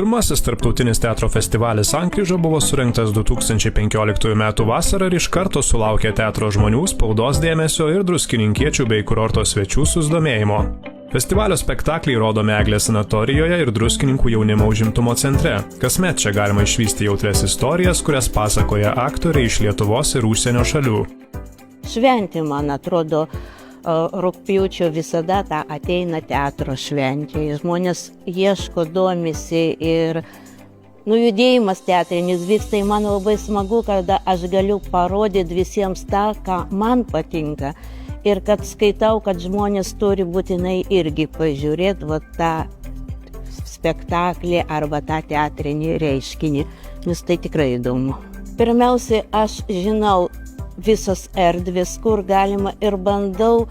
Pirmasis tarptautinis teatro festivalis Sankryža buvo surengtas 2015 m. vasarą ir iš karto sulaukė teatro žmonių, spaudos dėmesio ir druskininkiečių bei kurorto svečių susidomėjimo. Festivalio spektakliai rodomi Eglės sanatorijoje ir Druskininkų jaunimo užimtumo centre. Kasmet čia galima išvysti jautrias istorijas, kurias pasakoja aktoriai iš Lietuvos ir užsienio šalių. Šventė, man atrodo, rugpjūčio visada ateina teatro šventė. Žmonės ieško, domisi ir judėjimas teatrinis vyksta. Tai man labai smagu, kad aš galiu parodyti visiems tą, ką man patinka. Ir kad skaitau, kad žmonės turi būtinai irgi pažiūrėti tą spektaklį arba tą teatrinį reiškinį, nes tai tikrai įdomu. Pirmiausia, aš žinau visas erdvės, kur galima ir bandau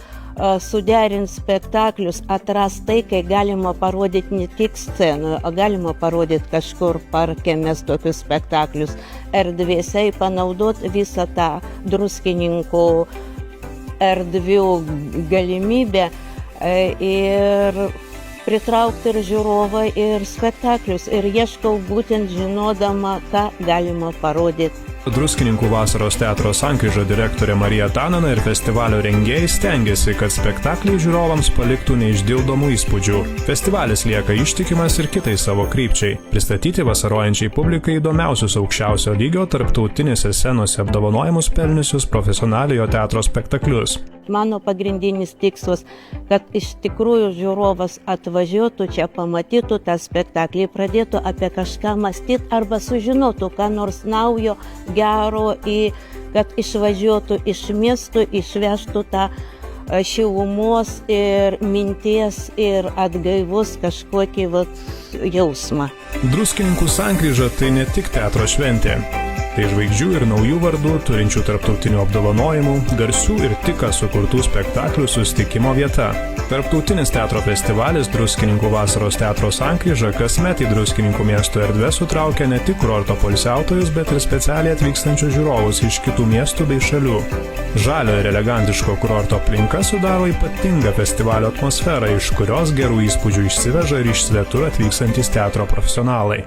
suderinti spektaklius, atrasti tai, kai galima parodyti ne tik scenoje, o galima parodyti kažkur parke mes tokius spektaklius erdvėse, panaudoti visą tą Druskininkų erdvių galimybę ir pritraukti ir žiūrovą ir spektaklius. Ir ieškau būtent žinodama, ką galima parodyti. Druskininkų vasaros teatro Sankryža direktorė Marija Tanana ir festivalio rengėjai stengiasi, kad spektakliai žiūrovams paliktų neišdildomų įspūdžių. Festivalis lieka ištikimas ir kitai savo krypčiai – pristatyti vasarojančiai publikai įdomiausius aukščiausio lygio tarptautinėse scenose apdovanojimus pelniusius profesionaliojo teatro spektaklius. Mano pagrindinis tikslas, kad iš tikrųjų žiūrovas atvažiuotų čia, pamatytų tą spektaklį, pradėtų apie kažką mąstyti arba sužinotų ką nors naujo, gero, kad išvažiuotų iš miestų, išvežtų tą šilumos ir minties ir atgaivus kažkokį jausmą. Druskininkų Sankryža tai ne tik teatro šventė. Tai žvaigždžių ir naujų vardų, turinčių tarptautinių apdovanojimų, garsių ir tik sukurtų spektaklių susitikimo vieta. Tarptautinis teatro festivalis Druskininkų vasaros teatro Sankryža kasmet į Druskininkų miesto erdvę sutraukia ne tik kurorto poilsiautojus, bet ir specialiai atvykstančius žiūrovus iš kitų miestų bei šalių. Žalio ir elegantiško kurorto aplinka sudaro ypatingą festivalio atmosferą, iš kurios gerų įspūdžių išsiveža ir iš svetur atvykstantys teatro profesionalai.